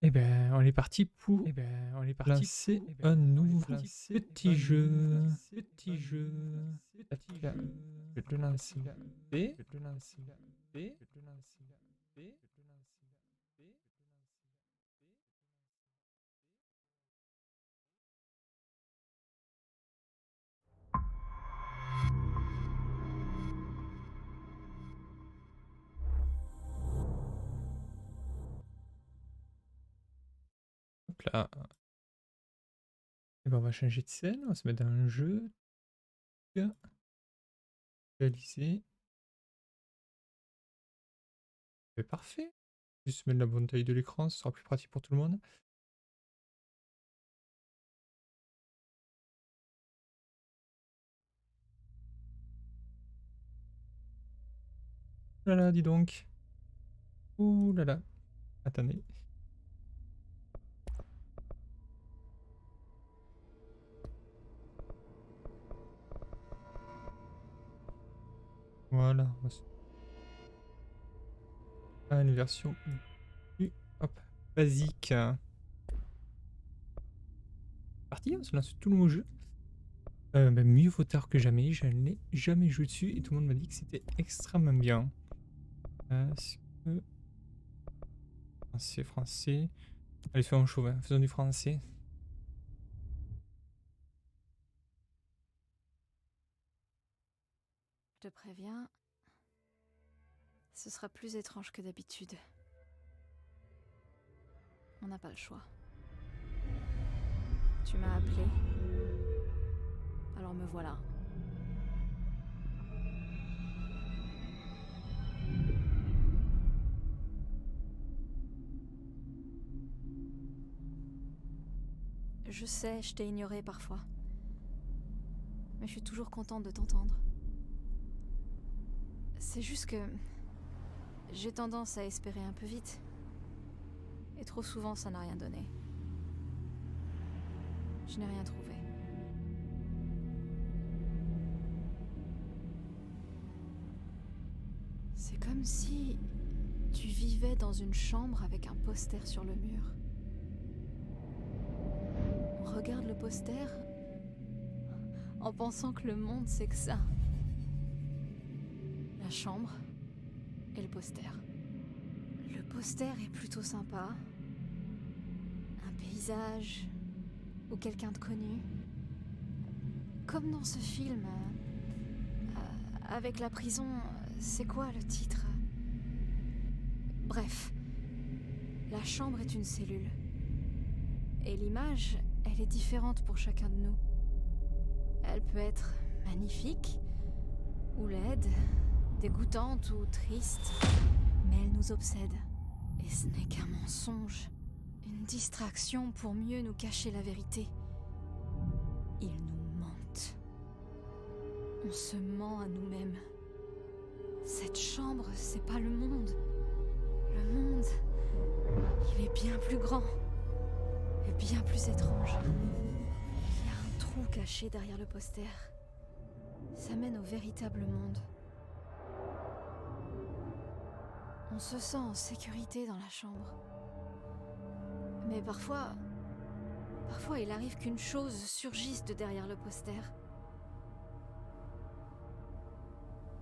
Eh ben, on est parti pour lancer un nouveau petit jeu. Petit jeu. Petit jeu. Je vais te le lancer. B. Hop là. Et ben, on va changer de scène. On va se mettre dans un jeu. Réaliser. Parfait. Juste mettre la bonne taille de l'écran, ce sera plus pratique pour tout le monde. Ouh là là, dis donc. Ouh là là. Attendez. Voilà. Ah, une version plus hop, basique. Parti, on se lance tout le nouveau jeu. Bah, mieux vaut tard que jamais. Je n'ai jamais joué dessus et tout le monde m'a dit que c'était extrêmement bien. Est-ce que... Français. Allez, faisons chauvin. Faisons du français. Je te préviens, ce sera plus étrange que d'habitude. On n'a pas le choix. Tu m'as appelé, alors me voilà. Je sais, je t'ai ignoré parfois. Mais je suis toujours contente de t'entendre. C'est juste que... j'ai tendance à espérer un peu vite. Et trop souvent, ça n'a rien donné. Je n'ai rien trouvé. C'est comme si... tu vivais dans une chambre avec un poster sur le mur. On regarde le poster en pensant que le monde c'est que ça. La chambre et le poster. Le poster est plutôt sympa. Un paysage ou quelqu'un de connu. Comme dans ce film avec la prison, c'est quoi le titre? Bref, la chambre est une cellule. Et l'image, elle est différente pour chacun de nous. Elle peut être magnifique, ou laide, dégoûtante ou triste, mais elle nous obsède. Et ce n'est qu'un mensonge, une distraction pour mieux nous cacher la vérité. Ils nous mentent. On se ment à nous-mêmes. Cette chambre, c'est pas le monde. Le monde, il est bien plus grand et bien plus étrange. Il y a un trou caché derrière le poster. Ça mène au véritable monde. On se sent en sécurité dans la chambre. Mais parfois il arrive qu'une chose surgisse de derrière le poster.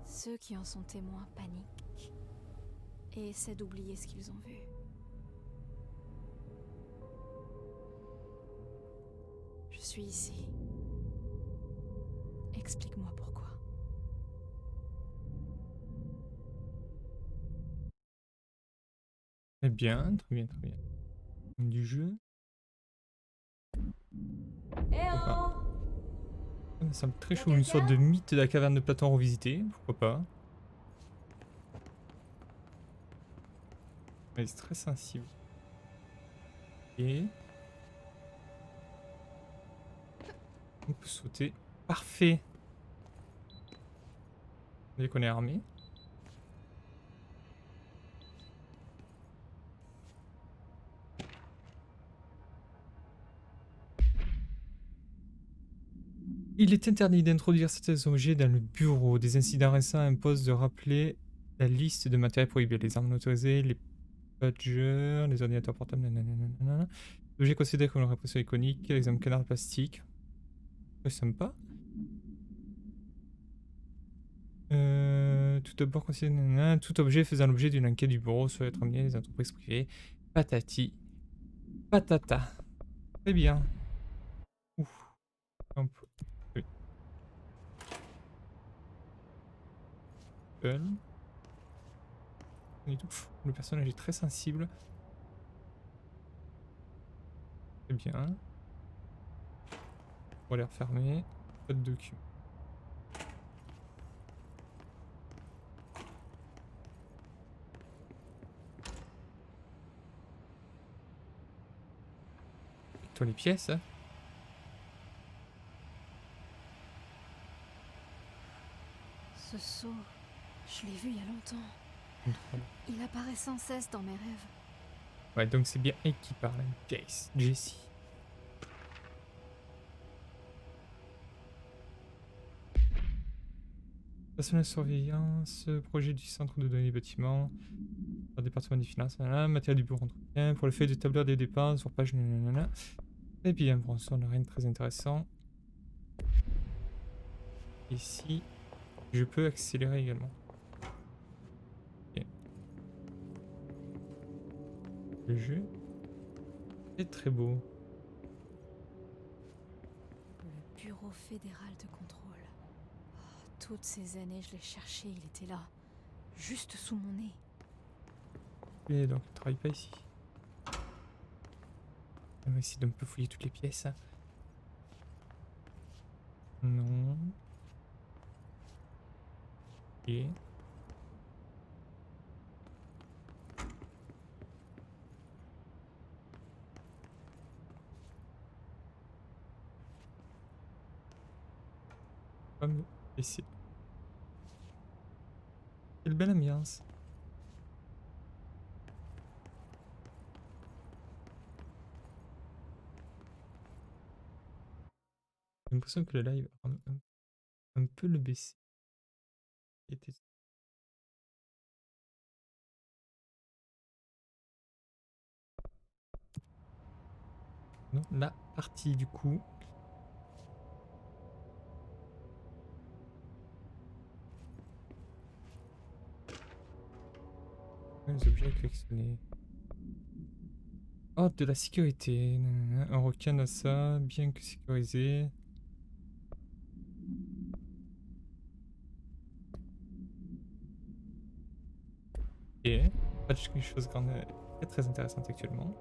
Ceux qui en sont témoins paniquent et essaient d'oublier ce qu'ils ont vu. Je suis ici. Explique-moi pourquoi. Très bien, très bien, très bien. Du jeu. Oh, Ça me semble très chaud, une sorte de mythe de la caverne de Platon revisité, pourquoi pas. Mais c'est très sensible. Et on peut sauter. Parfait. Dès qu'on est armé. Il est interdit d'introduire certains objets dans le bureau. Des incidents récents imposent de rappeler la liste de matériel prohibé. Les armes non autorisées, les Badger, les ordinateurs portables, nanana. Objet considéré comme une répression iconique, l'exemple canard plastique. C'est sympa. Tout d'abord considéré, nanana, tout objet faisant l'objet d'une enquête du bureau soit être amené des entreprises privées. Patati. Patata. Très bien. Ouf. Un peu. Oui. Et tout. Le personnage est très sensible. Très bien. On va les refermer. Pas de document. Toi les pièces. Hein. Ce sceau, je l'ai vu il y a longtemps. Il apparaît sans cesse dans mes rêves. Ouais, donc c'est bien elle qui parle. Jessie. Personnel surveillance, projet du centre de données bâtiment, département des finances, matière du bureau d'entretien, pour le fait du tableur des dépenses, sur page nanana. Et bien, bon, ça n'a rien de très intéressant. Ici, je peux accélérer également. Okay. Le jeu est très beau. Le bureau fédéral de contrôle. Oh, toutes ces années, je l'ai cherché, il était là. Juste sous mon nez. Et donc, il ne travaille pas ici. On va essayer de me peu fouiller toutes les pièces. Non. Ok. On va me laisser. Quelle belle ambiance. J'ai l'impression que le live a un peu le baisser. Non, la partie du coup. Les objets à collectionner. Oh, de la sécurité. Nanana. Un requin à ça, bien que sécurisé. Et pas de chose grande, très intéressante actuellement.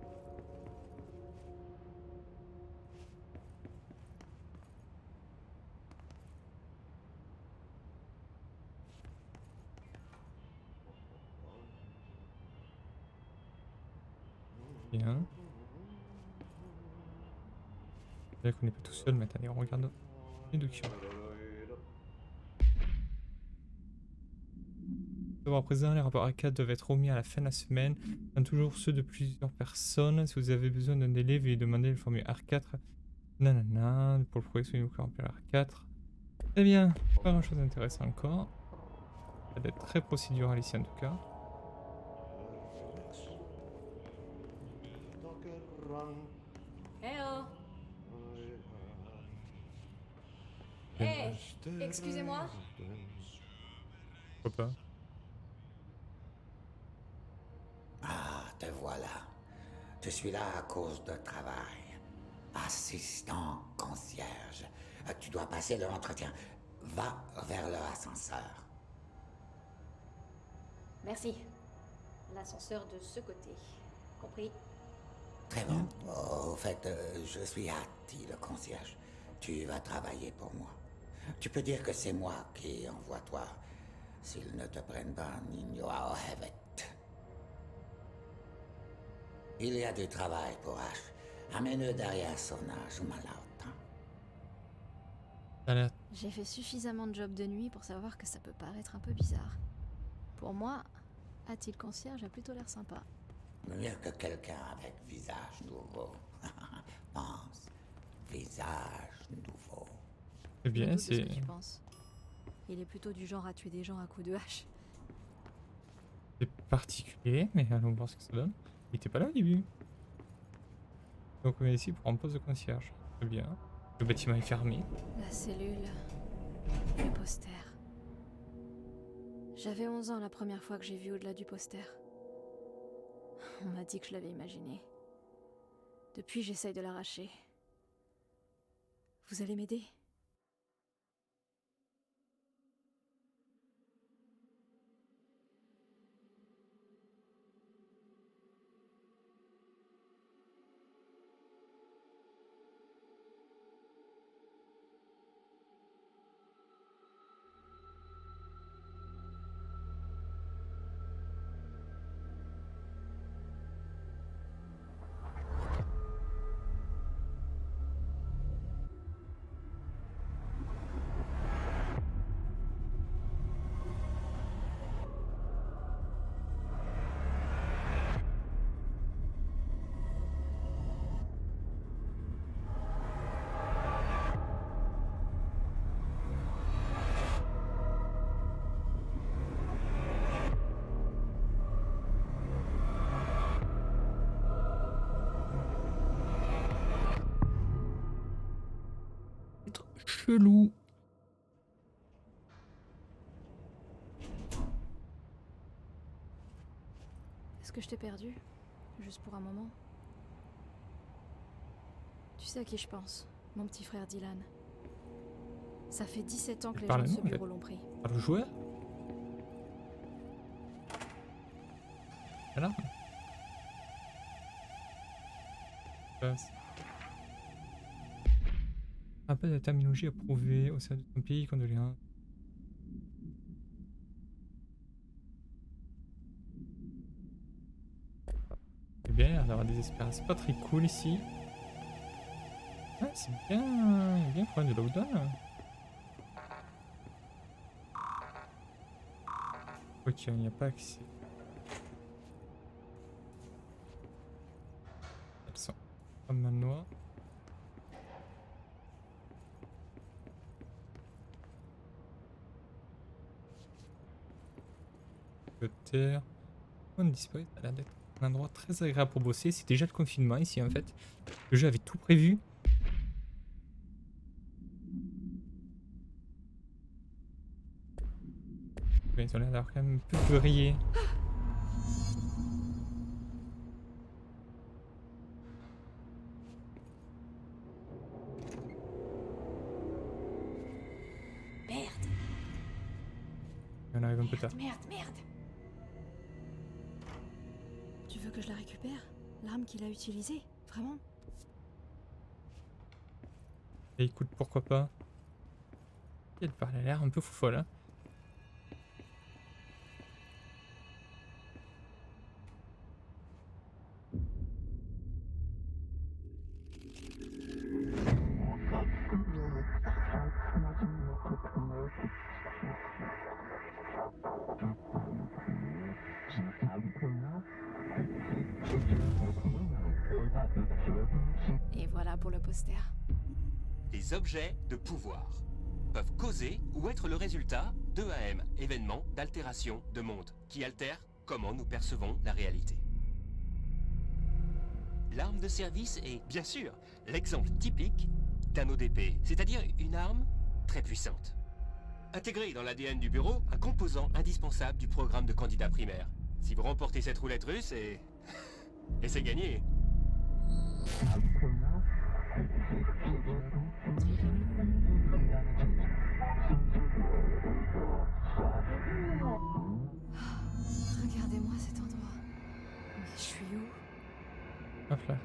Bien. C'est vrai qu'on n'est pas tout seul, mais attendez, on regarde les documents. À présent, les rapports A4 doivent être remis à la fin de la semaine. Toujours ceux de plusieurs personnes. Si vous avez besoin d'un délai, veuillez demander le formulaire R4. Nanana. Pour le progrès, soyez-vous clair R4. Très bien. Pas grand chose d'intéressant encore. Ça va être très procédural ici en tout cas. Eh oh! Hey! Excusez-moi? Pourquoi pas? Ah, te voilà. Je suis là à cause de travail. Assistant concierge. Tu dois passer l'entretien. Va vers l'ascenseur. Merci. L'ascenseur de ce côté. Compris? Très bon. Au fait, je suis Hattie, le concierge. Tu vas travailler pour moi. Tu peux dire que c'est moi qui envoie toi. S'ils ne te prennent pas, Nino Hevet. Il y a du travail pour H. Amène-le derrière son âge ou malade. Ça a l'air. J'ai fait suffisamment de jobs de nuit pour savoir que ça peut paraître un peu bizarre. Pour moi, a-t-il concierge a plutôt l'air sympa. Mieux que quelqu'un avec visage nouveau. Pense. Visage nouveau. Eh bien, Je me doute de ce c'est. que tu penses. Il est plutôt du genre à tuer des gens à coups de hache. C'est particulier, mais allons voir ce que ça donne. Il était pas là au début. Donc on est ici pour un poste de concierge. Très bien. Le bâtiment est fermé. La cellule. Le poster. J'avais 11 ans la première fois que j'ai vu au-delà du poster. On m'a dit que je l'avais imaginé. Depuis, j'essaye de l'arracher. Vous allez m'aider ? Chelou. Est-ce que je t'ai perdu ? Juste pour un moment ? Tu sais à qui je pense ? Mon petit frère Dylan. Ça fait 17 ans que les gens de ce bureau l'ont pris. Par le joueur. Alarme. Un peu de terminologie approuvée au sein de ton pays, condoléances. C'est bien, il y a d'avoir des espérances pas très cool ici. Ah, c'est bien pour un de lockdown. Ok, il n'y a pas accès. Elles sont un manoir. Terre. On dispose, ça a l'air d'être un endroit très agréable pour bosser. C'est déjà le confinement ici en fait. Le jeu avait tout prévu. Mais ils ont l'air d'avoir quand même un peu brillé. Merde. On arrive un peu tard. Merde. Tu veux que je la récupère ? L'arme qu'il a utilisée ? Vraiment ? Et écoute, pourquoi pas. Elle a l'air un peu fofolle hein. Et voilà pour le poster. Les objets de pouvoir peuvent causer ou être le résultat d'EAM, événements d'altération de monde, qui altèrent comment nous percevons la réalité. L'arme de service est, bien sûr, l'exemple typique d'un ODP, c'est-à-dire une arme très puissante. Intégrée dans l'ADN du bureau, un composant indispensable du programme de candidat primaire. Si vous remportez cette roulette russe, et c'est gagné. Regardez-moi cet endroit. Mais je suis où ? Hop là.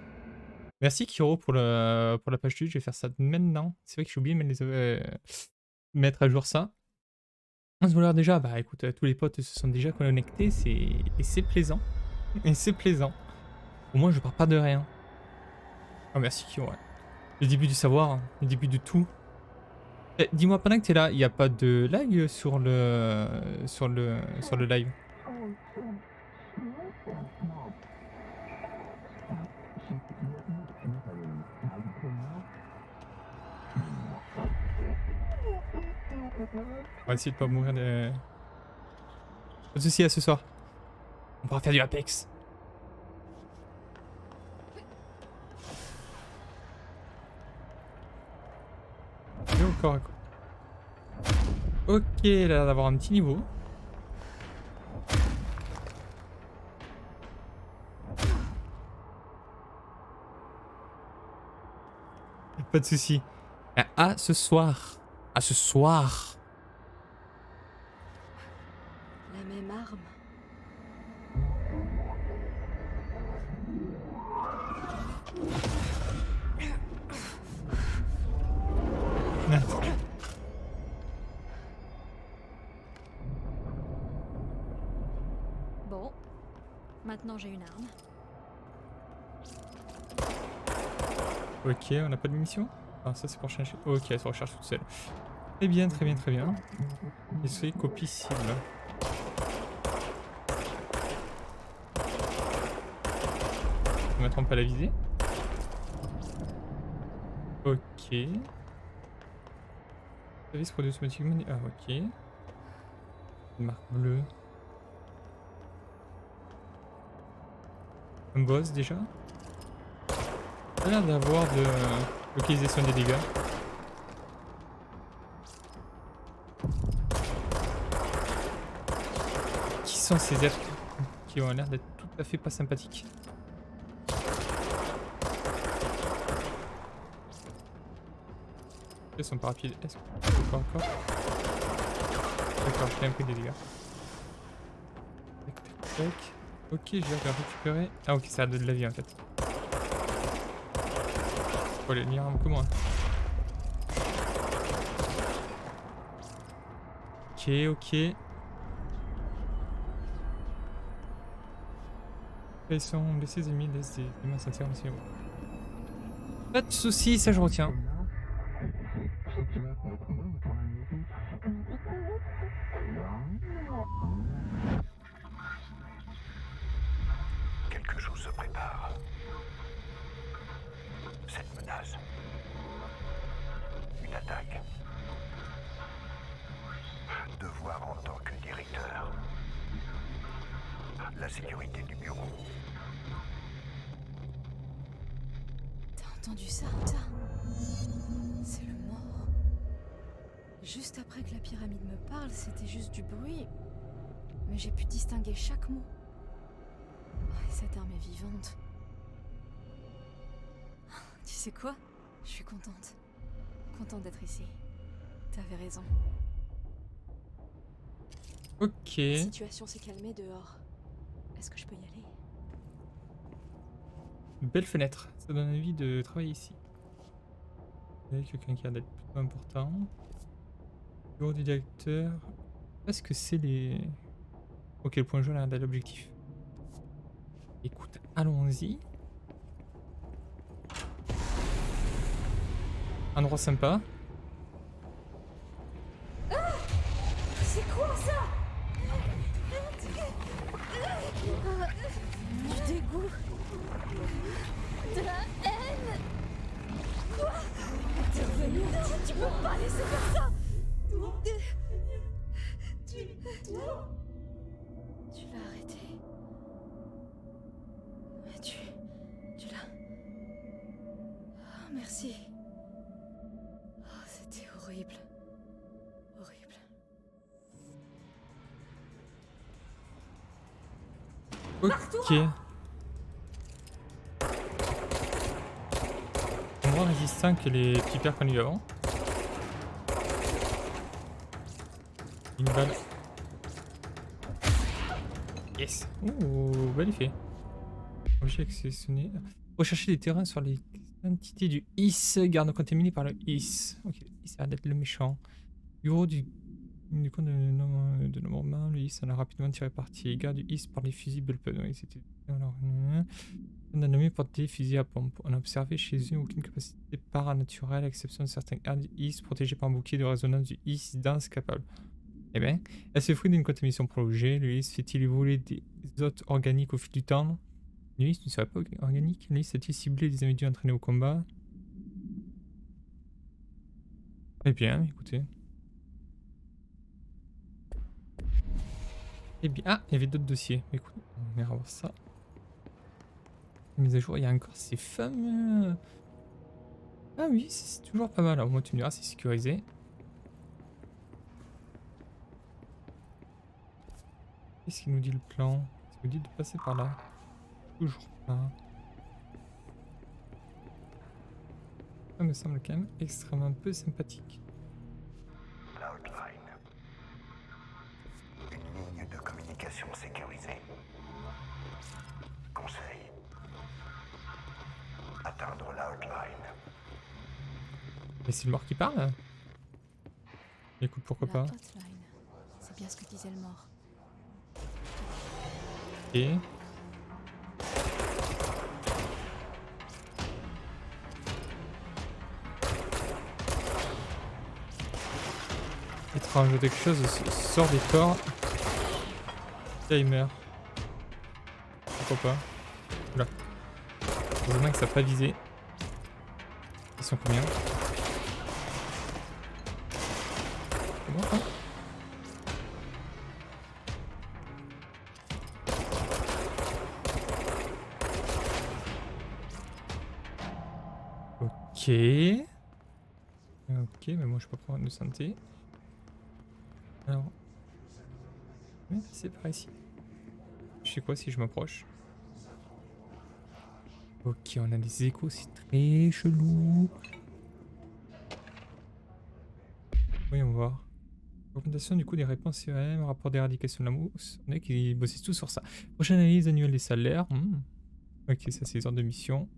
Merci Kiro pour la page 2. Je vais faire ça maintenant. C'est vrai que j'ai oublié de mettre à jour ça. On se voit déjà. Bah écoute, tous les potes se sont déjà connectés. Et c'est plaisant. Et c'est plaisant. Au moins je pars pas de rien. Oh merci Kiro. Ouais. Le début du savoir, hein. Le début de tout. Eh, dis-moi pendant que t'es là, il n'y a pas de lag sur le live. On va essayer de pas mourir de... Pas de soucis à ce soir. On pourra faire du Apex. Et au corps à corps. Ok, il a l'air d'avoir un petit niveau. Pas de soucis. À ce soir. À ce soir. La même arme. Bon, maintenant j'ai une arme. Ok, on n'a pas de munitions. Ah, ça c'est pour chercher. Ok, elle se recharge toute seule. Très bien, très bien, très bien. Et c'est copie cible. On va mettre en pas la visée. Ok. La vis produit automatiquement. Ah, ok. Une marque bleue. Un boss déjà. Ça a l'air d'avoir de localisation des dégâts. Qui sont ces êtres qui ont l'air d'être tout à fait pas sympathiques? Ils sont pas rapides. Est-ce que encore D'accord, j'ai bien pris des dégâts. Tac, tac, tac. Ok, je vais récupérer. Ah ok, ça a de la vie en fait. Faut aller lire un peu moins. Ok, ok. Ils sont blessés, les ennemis laissent des mains s'interner. Pas de soucis, ça je retiens. Quelque chose se prépare. Cette menace. Une attaque. Devoir en tant que directeur. La sécurité du bureau. T'as entendu ça? C'est le mort. Juste après que la pyramide me parle, c'était juste du bruit. Mais j'ai pu distinguer chaque mot. Oh, et cette arme est vivante. Tu sais quoi? Je suis contente. Contente d'être ici. T'avais raison. Ok. La situation s'est calmée dehors. Est-ce que je peux y aller? Belle fenêtre. Ça donne envie de travailler ici. Il y a quelqu'un qui a l'air d'être plutôt important. Bureau du directeur. Est-ce que c'est les... Ok, le point jaune a l'air d'être l'objectif. Écoute, allons-y. Un endroit sympa. C'est quoi ça? Du dégoût. De la haine. Quoi? T'es revenu? Tu peux pas laisser faire ça. Tu l'as arrêté. Mais tu l'as... Oh, merci. Oh, c'était horrible. Horrible. Ok. Moins résistant que les petits pères qu'on a eu avant. Une balle. Yes. Ouh, bel effet. Objet accessionné. Rechercher des terrains sur les entités du IS. Garde contaminé par le IS. Ok, le IS a l'air d'être le méchant. Bureau du compte de normal. Le IS en a rapidement tiré parti. Garde du IS par les fusibles. Oui, c'était... Alors, on a nommé pour des fusils à pompe. On a observé chez eux aucune capacité paranaturelle, à l'exception de certains gardes du IS protégés par un bouclier de résonance du IS dense capable. Eh bien, elle se fruit d'une contamination prolongée. Le IS fait-il évoluer des hôtes organiques au fil du temps? Le IS ne serait pas organique. Le IS a-t-il ciblé des individus entraînés au combat? Eh bien, écoutez. Eh bien, ah, il y avait d'autres dossiers. Écoute, On ira voir ça. Mise à jour, il y a encore ces fameux... Ah oui, c'est toujours pas mal. Au moins tu me diras, c'est sécurisé. Qu'est-ce qu'il nous dit le plan? Il nous dit de passer par là. Toujours pas. Ça me semble quand même extrêmement peu sympathique. L'outline. Une ligne de communication sécurisée. Conseil. Atteindre l'outline. Mais c'est le mort qui parle? Écoute, pourquoi La pas. hotline. C'est bien ce que disait le mort. Ok. Étrange, quelque chose sort des corps. Là, il meurt. Pourquoi pas? Oula. Heureusement que ça n'a pas visé. Ils sont combien? C'est bon, ça? Ok. Ok, mais moi je peux pas prendre de santé. Alors. Je vais passer par ici. Je sais quoi si je m'approche. Ok, on a des échos, c'est très chelou. Voyons voir. Augmentation du coût des réponses CRM, rapport d'éradication de la mousse. On est qui bossent tout sur ça. Prochaine analyse annuelle des salaires. Ok, ça c'est les ordres de mission.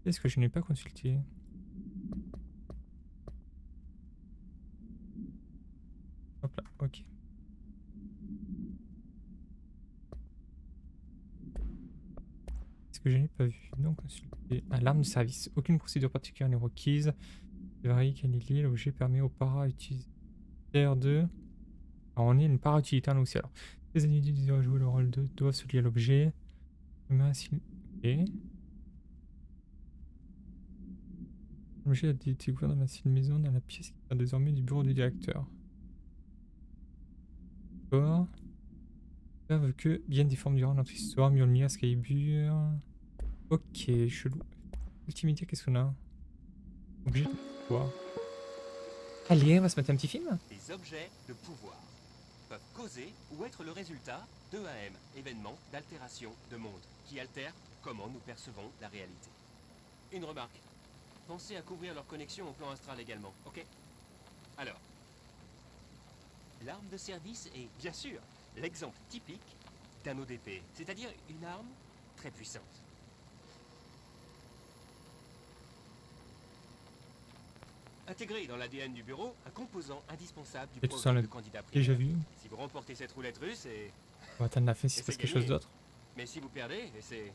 Est-ce que je n'ai pas consulté? Hop là, ok. Est-ce que je n'ai pas vu? Non consulté. Alarme de service. Aucune procédure particulière n'est requise. C'est vrai qu'elle est liée. L'objet permet au para-utilisateur de... Alors on est une para-utilitaire nous aussi. Alors, les individus désirant jouer le rôle 2 doivent se lier à l'objet. Ok. L'objet a été découvert dans l'ancienne maison, dans la pièce qui sert désormais du bureau du directeur. D'accord. Observe que bien des formes durant notre histoire, Mjolnir, Skybur. Ok, chelou. Ultimité, qu'est-ce qu'on a? Objet de pouvoir. Allez, on va se mettre un petit film. Les objets de pouvoir peuvent causer ou être le résultat d'EAM, événements d'altération de monde, qui altèrent comment nous percevons la réalité. Une remarque. Pensez à couvrir leur connexion au plan astral également, ok? Alors, l'arme de service est, bien sûr, l'exemple typique d'un ODP, c'est-à-dire une arme très puissante. Intégré dans l'ADN du bureau, un composant indispensable du Et tout ça, on programme l'a de candidat déjà primaire. vu. Si vous remportez cette roulette russe, et... On va attendre la fin si Et c'est c'est quelque chose gagné. d'autre. Mais si vous perdez, c'est...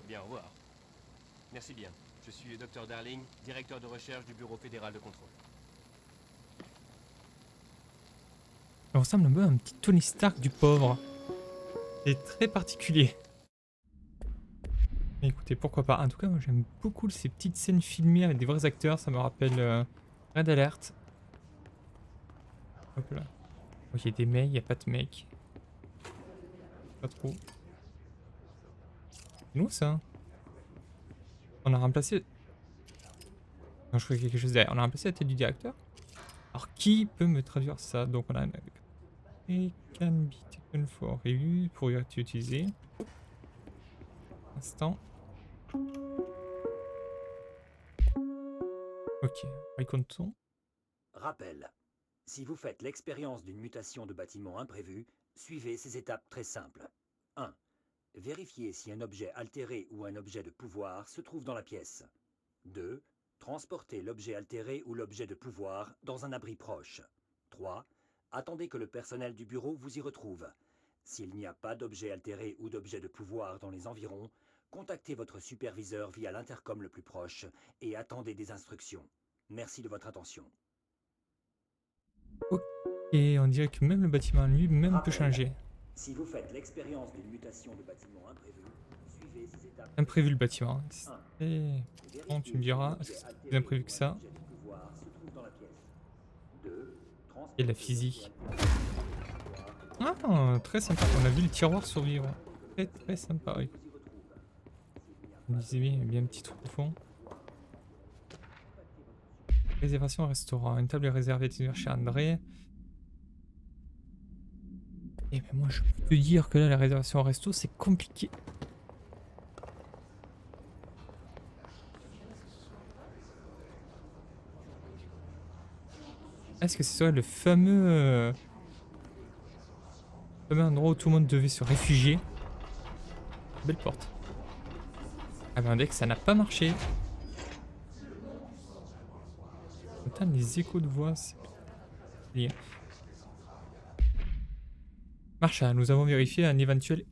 bien, au revoir. Merci bien. Je suis le Dr Darling, directeur de recherche du Bureau fédéral de contrôle. On ressemble un peu à un petit Tony Stark du pauvre. C'est très particulier. Mais écoutez, pourquoi pas. En tout cas, moi j'aime beaucoup ces petites scènes filmées avec des vrais acteurs. Ça me rappelle Red Alert. Hop là. Ok, il y a des mecs, il n'y a pas de mecs. Pas trop. C'est nous ça? On a remplacé... Non, je crois qu'il y a quelque chose derrière. On a remplacé la tête du directeur. Alors qui peut me traduire ça? Donc on a... It can be taken for review pour être utilisé. Instant. Ok, raconte-t-on. Rappel. Si vous faites l'expérience d'une mutation de bâtiment imprévu, suivez ces étapes très simples. 1. Vérifiez si un objet altéré ou un objet de pouvoir se trouve dans la pièce. 2. Transportez l'objet altéré ou l'objet de pouvoir dans un abri proche. 3. Attendez que le personnel du bureau vous y retrouve. S'il n'y a pas d'objet altéré ou d'objet de pouvoir dans les environs, contactez votre superviseur via l'intercom le plus proche et attendez des instructions. Merci de votre attention. Ok, on dirait que même le bâtiment lui-même peut changer. Si vous faites l'expérience d'une mutation de bâtiment imprévu, suivez ces étapes. Imprévu le bâtiment. Et... Bon, tu me diras, est-ce que c'est plus imprévu que ça? Et la physique. Ah, très sympa, on a vu le tiroir survivre. très sympa, oui. Vous disait bien, il y a bien un petit trou au fond. Réservation au restaurant. Une table est réservée à 10h chez André. Et ben moi je peux te dire que là la réservation au resto c'est compliqué. Est-ce que ce serait le fameux endroit où tout le monde devait se réfugier? Belle porte. Ah ben on dirait que ça n'a pas marché. Putain, les échos de voix, c'est lié. Marshall, nous avons vérifié un éventuel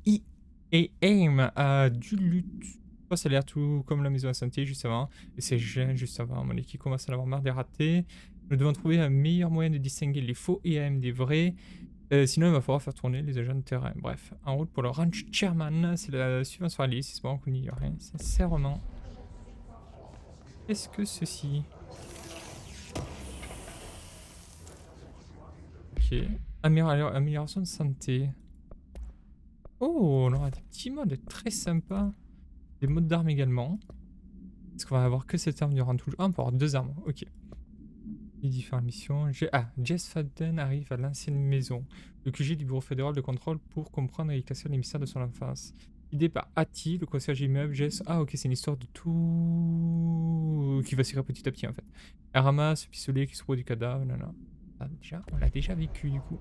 EAM à Duluth. Oh, ça a l'air tout comme la maison de santé juste avant. Et c'est juste avant. Mon équipe commence à en avoir marre des ratés. Nous devons trouver un meilleur moyen de distinguer les faux EAM des vrais. Sinon, il va falloir faire tourner les agents de terrain. Bref, en route pour le ranch chairman. C'est la suivante sur la liste. C'est bon qu'on n'y a rien. Sincèrement. Qu'est-ce que ceci? Ok. Amélioration de santé. Oh, on aura des petits modes très sympas. Des modes d'armes également. Est-ce qu'on va avoir que cette arme durant tout le jeu? Ah, on peut avoir 2 armes. Ok. Les différentes missions. Jess Faden arrive à l'ancienne maison. Le QG du bureau fédéral de contrôle pour comprendre et éclaircir les mystères de son enfance. Idée par Hattie, le concierge immeuble. Jess. Ah, ok, c'est une histoire de tout. Qui va s'écrire petit à petit en fait. Elle ramasse ce pistolet qui se trouve du cadavre. Non, non. Ah, déjà, on l'a déjà vécu du coup.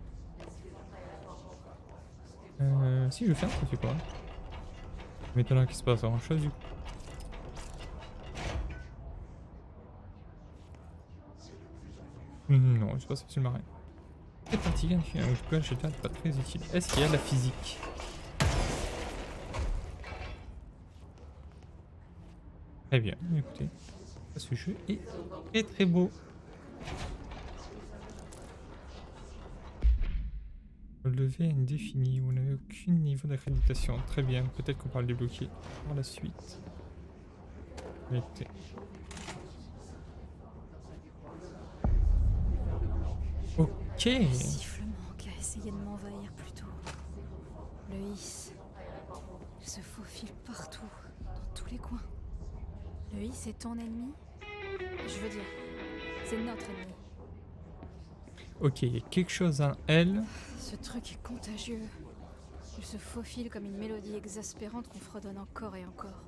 Si je ferme, ça fait quoi? M'étonnant qu'il se passe grand chose du coup. Non, il se passe absolument rien. C'est fatigant, en tout cas, je sais pas très utile. Est-ce qu'il y a de la physique? Très bien, écoutez, ce jeu est très très beau. Levé indéfini, vous n'avez aucun niveau d'accréditation. Très bien, peut-être qu'on va le débloquer par la suite. Écoutez. Ok. Le sifflement qui a essayé de m'envahir plus tôt. Le hiss. Il se faufile partout, dans tous les coins. Le hiss est ton ennemi? Je veux dire, c'est notre ennemi. Ok, il y a quelque chose en elle. Ce truc est contagieux. Il se faufile comme une mélodie exaspérante qu'on fredonne encore et encore.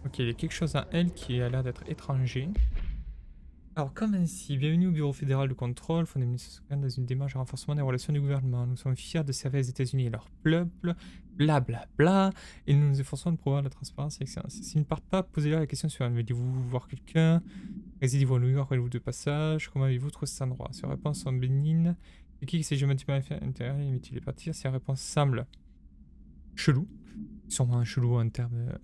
Ok, il y a quelque chose en elle qui a l'air d'être étranger. Alors, comme ainsi, bienvenue au Bureau fédéral de contrôle, fondé en 1950 dans une démarche de renforcement des relations du gouvernement. Nous sommes fiers de servir les États-Unis et leur peuple, blablabla, et nous nous efforçons de promouvoir la transparence et l'excellence. S'ils ne partent pas, posez-leur la question suivante. Voulez-vous voir quelqu'un? Résidez-vous à New York, avez-vous de passage? Comment avez-vous trouvé cet endroit? Si la réponse sont bénignes, c'est qui s'est jamais à l'intérieur, invite-t-il les partir? Si la réponse semble chelou, sûrement chelou en termes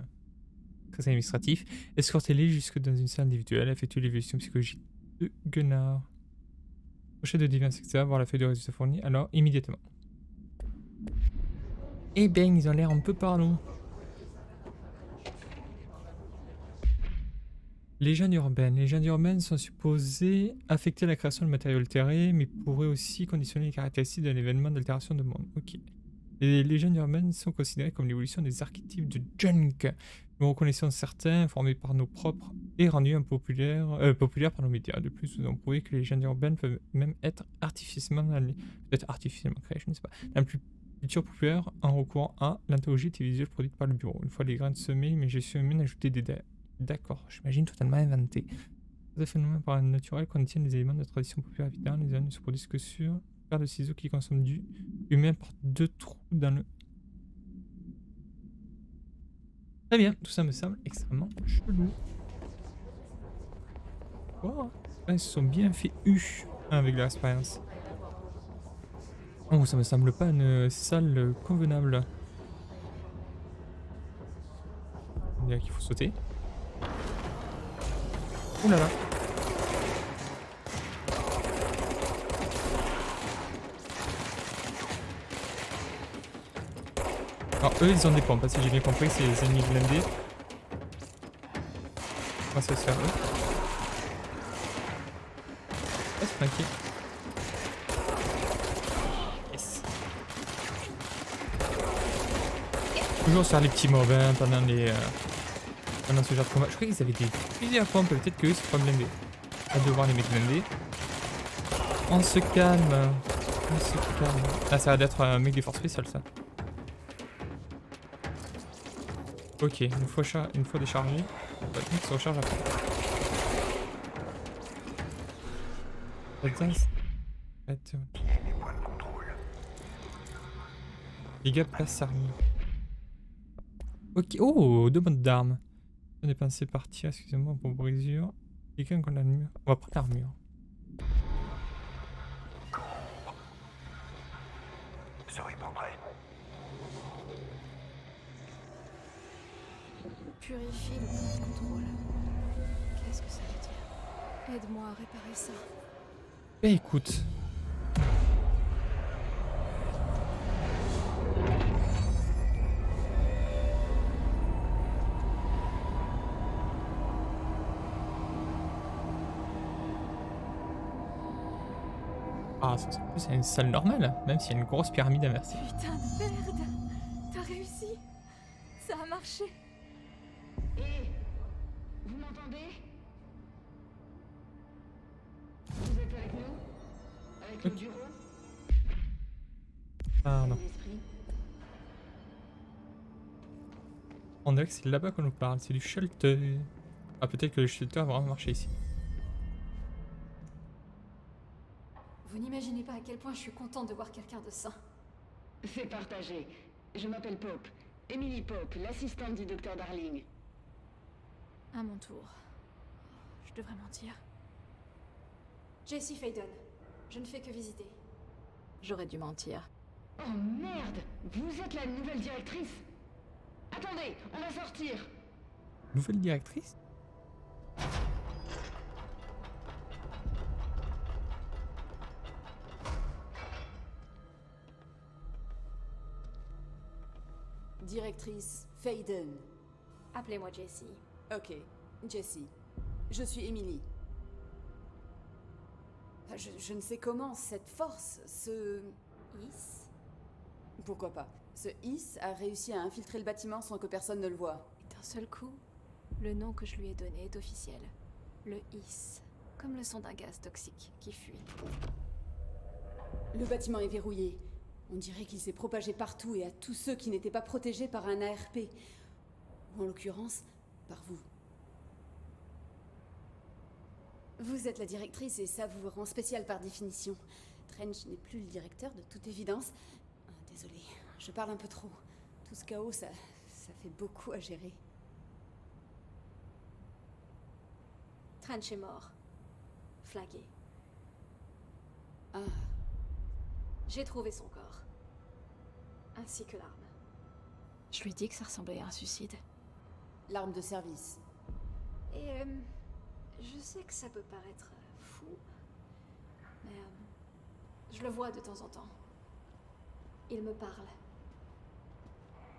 très administratifs, escortez-les jusque dans une salle individuelle, effectuez l'évaluation psychologique de Gunnar. Approchez de divers secteurs, voir la feuille de résultats fournis, alors immédiatement. Eh ben, ils ont l'air un peu parlants. Légendes urbaines. Les légendes urbaines sont supposées affecter la création de matériaux altérés, mais pourraient aussi conditionner les caractéristiques d'un événement d'altération de monde. Ok. Les légendes urbaines sont considérées comme l'évolution des archétypes de junk. Nous reconnaissons certains, formés par nos propres et rendus populaires par nos médias. De plus, nous avons prouvé que les légendes urbaines peuvent même être artificiellement créées, je ne sais pas, dans la culture populaire en recourant à l'anthologie télévisuelle produite par le bureau. Une fois les graines semées, mais j'ai su humaine ajouter des dés. D'accord, j'imagine totalement inventé. Ces phénomènes par naturel contiennent des éléments de tradition populaire évidents. Les éléments ne se produisent que sur paire de ciseaux qui consomment du humain par 2 trous dans le. Très bien, tout ça me semble extrêmement chelou. Oh, là, ils se sont bien fait avec leur expérience. Oh, ça me semble pas une salle convenable. On dirait qu'il faut sauter. Ouh là là. Alors eux ils ont des pompes, si j'ai bien compris, c'est les ennemis blindés. On va se faire eux. Ah, c'est flanqué. Yes. Toujours sur les petits mobs hein, pendant ce genre de combat. Je crois qu'ils avaient des fusils à pompe, peut-être que eux c'est pas blindé. On va devoir les mettre blindés. On se calme. On se calme. Ah, ça va d'être un mec des forces spéciales ça. Ok, une fois déchargé, il se recharge après. Qui est les points de contrôle? Les gars, place armée. Ok, oh, 2 modes d'armes. On est pensé partir, excusez-moi pour brisure. Quelqu'un qu'on a l'armure. On va prendre l'armure. Se répandrait. Purifie le point de contrôle. Qu'est-ce que ça veut dire? Aide-moi à réparer ça. Bah écoute. Ah, ça c'est une salle normale, même s'il y a une grosse pyramide inversée. Putain de merde! T'as réussi! Ça a marché! Hé, vous m'entendez? Vous êtes avec nous? Avec le bureau? Ah non. L'esprit? On dirait que c'est là-bas qu'on nous parle, c'est du shelter. Ah, peut-être que le shelter va vraiment marcher ici. Vous n'imaginez pas à quel point je suis contente de voir quelqu'un de sain. C'est partagé. Je m'appelle Pope. Emily Pope, l'assistante du docteur Darling. À mon tour. Je devrais mentir. Jessie Faden. Je ne fais que visiter. J'aurais dû mentir. Oh merde! Vous êtes la nouvelle directrice? Attendez, on va sortir! Nouvelle directrice? Directrice Faden. Appelez-moi Jessie. Ok, Jessie. Je suis Emily. Je ne sais comment cette force, Is? Pourquoi pas? Ce Is a réussi à infiltrer le bâtiment sans que personne ne le voie. D'un seul coup, le nom que je lui ai donné est officiel. Le Is. Comme le son d'un gaz toxique qui fuit. Le bâtiment est verrouillé. On dirait qu'il s'est propagé partout et à tous ceux qui n'étaient pas protégés par un ARP. Ou en l'occurrence, par vous. Vous êtes la directrice et ça vous rend spécial par définition. Trench n'est plus le directeur de toute évidence. Désolée, je parle un peu trop. Tout ce chaos, ça fait beaucoup à gérer. Trench est mort. Flagué. Ah, J'ai trouvé son corps. Ainsi que l'arme. Je lui dis que ça ressemblait à un suicide. l'arme de service. Et je sais que ça peut paraître fou, mais je le vois de temps en temps. Il me parle.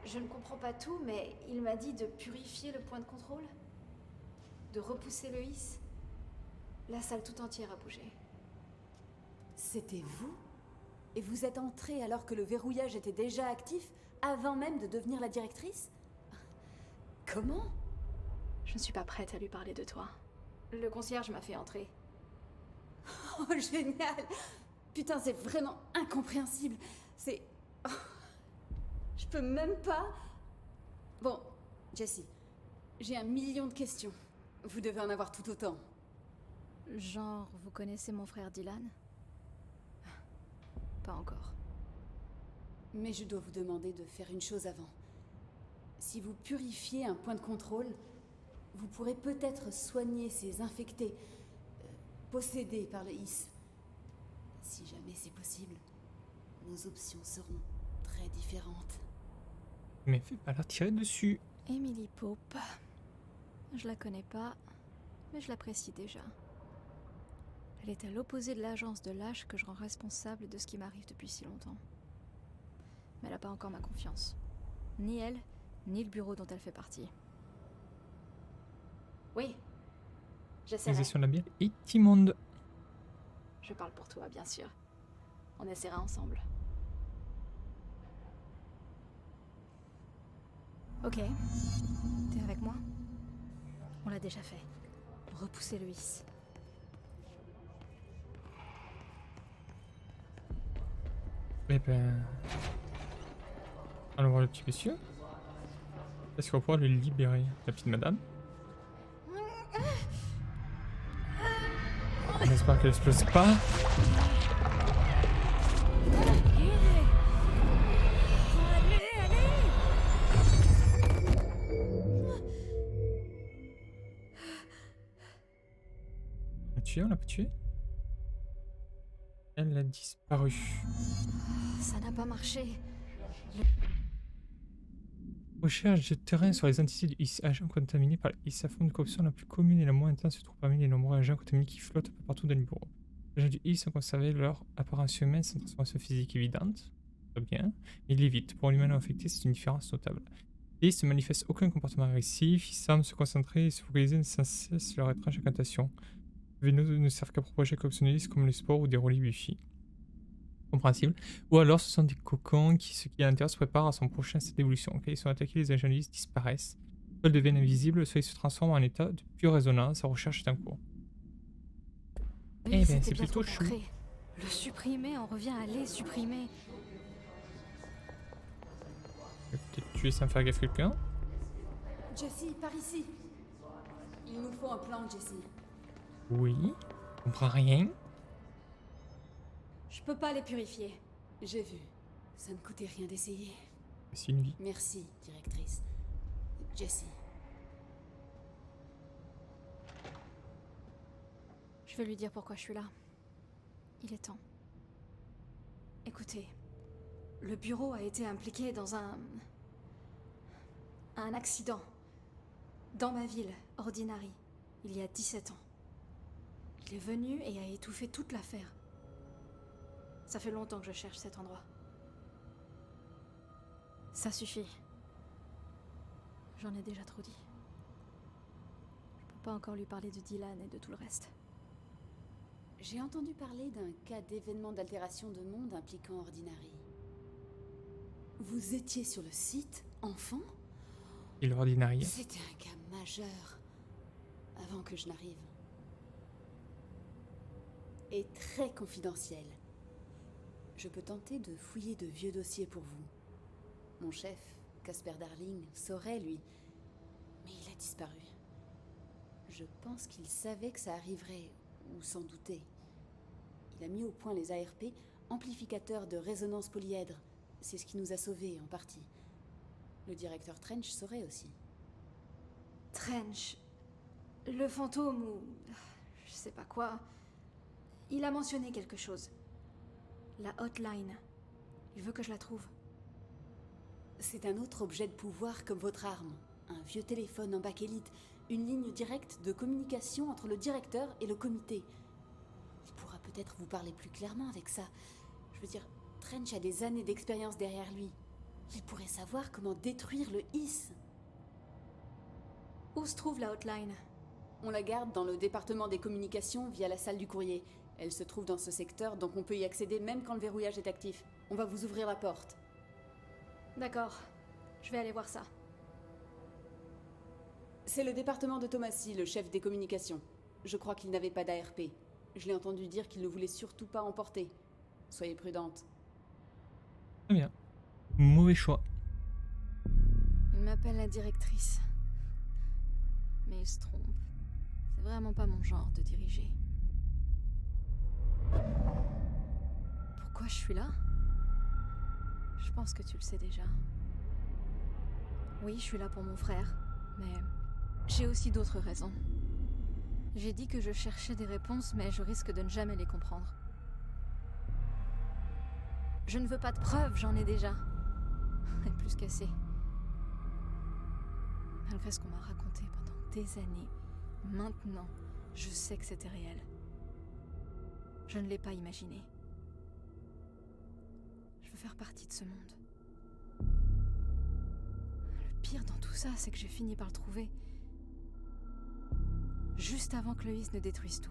Je ne comprends pas tout, mais il m'a dit de purifier le point de contrôle, de repousser le Is. La salle tout entière a bougé. C'était vous? Et vous êtes entrée alors que le verrouillage était déjà actif, avant même de devenir la directrice? Comment? Je ne suis pas prête à lui parler de toi. Le concierge m'a fait entrer. Oh, génial! Putain, c'est vraiment incompréhensible. C'est... Oh, je peux même pas... Bon, Jessie, j'ai 1 million de questions. Vous devez en avoir tout autant. Genre, vous connaissez mon frère Dylan? Pas encore. Mais je dois vous demander de faire une chose avant. Si vous purifiez un point de contrôle, vous pourrez peut-être soigner ces infectés, possédés par le Is. Si jamais c'est possible, nos options seront très différentes. Mais fais pas leur tirer dessus. Emily Pope. Je la connais pas, mais je l'apprécie déjà. Elle est à l'opposé de l'agence de lâche que je rends responsable de ce qui m'arrive depuis si longtemps. Mais elle n'a pas encore ma confiance. Ni elle, ni le bureau dont elle fait partie. Oui, j'essaierai. Organisation labiale et immonde. Je parle pour toi, bien sûr. On essaiera ensemble. Ok. T'es avec moi? On l'a déjà fait. Repousser le hisse. Eh ben... Allons voir le petit monsieur. Est-ce qu'on va pouvoir le libérer, la petite madame? On espère qu'elle explose pas. On l'a tué, on l'a pas tué? Elle a disparu. Ça n'a pas marché. Recherche de terrain sur les entités du hisse. Agents contaminés par le hisse. La forme de corruption la plus commune et la moins intense se trouve parmi les nombreux agents contaminés qui flottent un peu partout dans le bureau. Les agents du hisse ont conservé leur apparence humaine sans transformation physique évidente. Très bien. Mais il évite. Pour l'humain infecté, c'est une différence notable. Les hisses ne manifestent aucun comportement agressif. Ils semblent se concentrer et se focaliser sans cesse sur leur étrange incantation. Les vénos ne servent qu'à propager corruption des hisses comme le sport ou des relais wifi. Compréhensible. Ou alors ce sont des cocons qui, ce qui à l'intérieur, se préparent à son prochain stade d'évolution. Quand ils sont attaqués, les agents lisses disparaissent. Soit ils deviennent invisibles, soit ils se transforment en état de pure résonance. La recherche est en cours. Oui, ben, c'était c'est bien plutôt trop chou. concret. Le supprimer, on revient à les supprimer. Je vais peut-être tuer sans faire gaffe quelqu'un. Jessie, par ici. Il nous faut un plan, Jessie. Oui. Je comprends rien. Je peux pas les purifier. J'ai vu. Ça ne coûtait rien d'essayer. C'est une vie. Merci, directrice. Jessie. Je vais lui dire pourquoi je suis là. Il est temps. Écoutez, le bureau a été impliqué dans un accident. Dans ma ville, Ordinary, il y a 17 ans. Il est venu et a étouffé toute l'affaire. Ça fait longtemps que je cherche cet endroit. Ça suffit. J'en ai déjà trop dit. Je peux pas encore lui parler de Dylan et de tout le reste. J'ai entendu parler d'un cas d'événement d'altération de monde impliquant Ordinary. Vous étiez sur le site, enfant? Et l'ordinary. C'était un cas majeur. Avant que je n'arrive. Et très confidentiel. Je peux tenter de fouiller de vieux dossiers pour vous. Mon chef, Casper Darling, saurait, lui. Mais il a disparu. Je pense qu'il savait que ça arriverait, ou s'en doutait. Il a mis au point les ARP, amplificateurs de résonance polyèdre. C'est ce qui nous a sauvés, en partie. Le directeur Trench saurait aussi. Trench, le fantôme ou... je sais pas quoi... Il a mentionné quelque chose. La hotline. Il veut que je la trouve. C'est un autre objet de pouvoir comme votre arme. Un vieux téléphone en bakélite. Une ligne directe de communication entre le directeur et le comité. Il pourra peut-être vous parler plus clairement avec ça. Je veux dire, Trench a des années d'expérience derrière lui. Il pourrait savoir comment détruire le hisse. Où se trouve la hotline? On la garde dans le département des communications via la salle du courrier. Elle se trouve dans ce secteur, donc on peut y accéder même quand le verrouillage est actif. On va vous ouvrir la porte. D'accord. Je vais aller voir ça. C'est le département de Thomasy, le chef des communications. Je crois qu'il n'avait pas d'ARP. Je l'ai entendu dire qu'il ne voulait surtout pas emporter. Soyez prudente. Très bien. Mauvais choix. Il m'appelle la directrice. Mais il se trompe. C'est vraiment pas mon genre de diriger. Pourquoi je suis là? Je pense que tu le sais déjà. Oui, je suis là pour mon frère, mais j'ai aussi d'autres raisons. J'ai dit que je cherchais des réponses, mais je risque de ne jamais les comprendre. Je ne veux pas de preuves, j'en ai déjà. Et plus qu'assez. Malgré ce qu'on m'a raconté pendant des années, maintenant, je sais que c'était réel. Je ne l'ai pas imaginé. Je veux faire partie de ce monde. Le pire dans tout ça, c'est que j'ai fini par le trouver. Juste avant que le hisse ne détruise tout.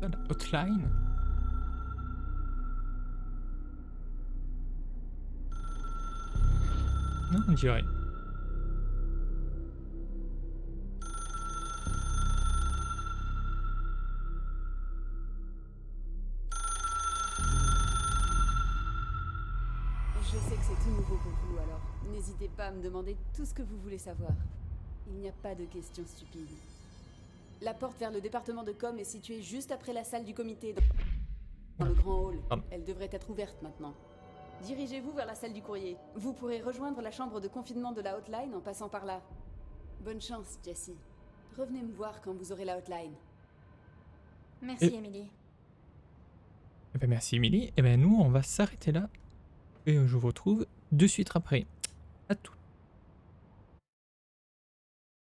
La hotline. Non, on dirait. Je sais que c'est tout nouveau pour vous, alors n'hésitez pas à me demander tout ce que vous voulez savoir. Il n'y a pas de questions stupides. La porte vers le département de com est située juste après la salle du comité dans le grand hall. Elle devrait être ouverte maintenant. Dirigez-vous vers la salle du courrier. Vous pourrez rejoindre la chambre de confinement de la hotline en passant par là. Bonne chance, Jessie. Revenez me voir quand vous aurez la hotline. Merci, Emily. Eh ben merci Emily. Et ben nous on va s'arrêter là. Et je vous retrouve de suite après. À tout.